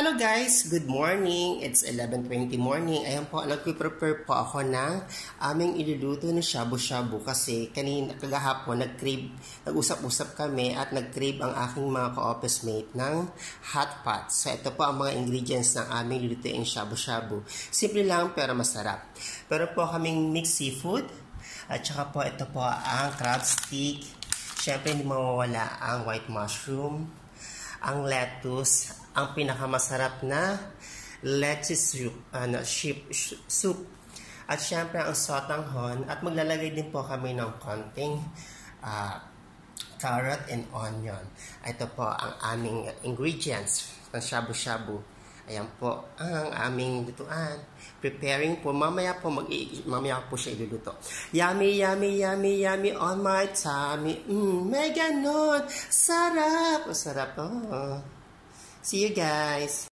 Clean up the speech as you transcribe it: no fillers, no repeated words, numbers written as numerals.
Hello guys! Good morning! It's 11:20 morning. Ayan po, nag-prepare po ako ng aming iluluto na shabu-shabu kasi kanina kagahapon nag-usap-usap kami at nag-crave ang aking mga ka-office mate ng hot pot. So ito po ang mga ingredients ng aming lulutuing shabu-shabu. Simple lang pero masarap. Pero po kaming mixed seafood at saka po ito po ang crab stick. Siyempre hindi mawawala ang white mushroom, ang lettuce, ang pinakamasarap na lettuce soup. At syempre ang sotanghon at maglalagay din po kami ng konting carrot and onion. Ito po ang aming ingredients ng shabu-shabu. Ayan po ang aming lutuan. Preparing po. Mamaya po siya iluluto. Yummy, yummy, yummy, yummy on my tummy. May ganon. Sarap. Sarap. Oh. See you guys.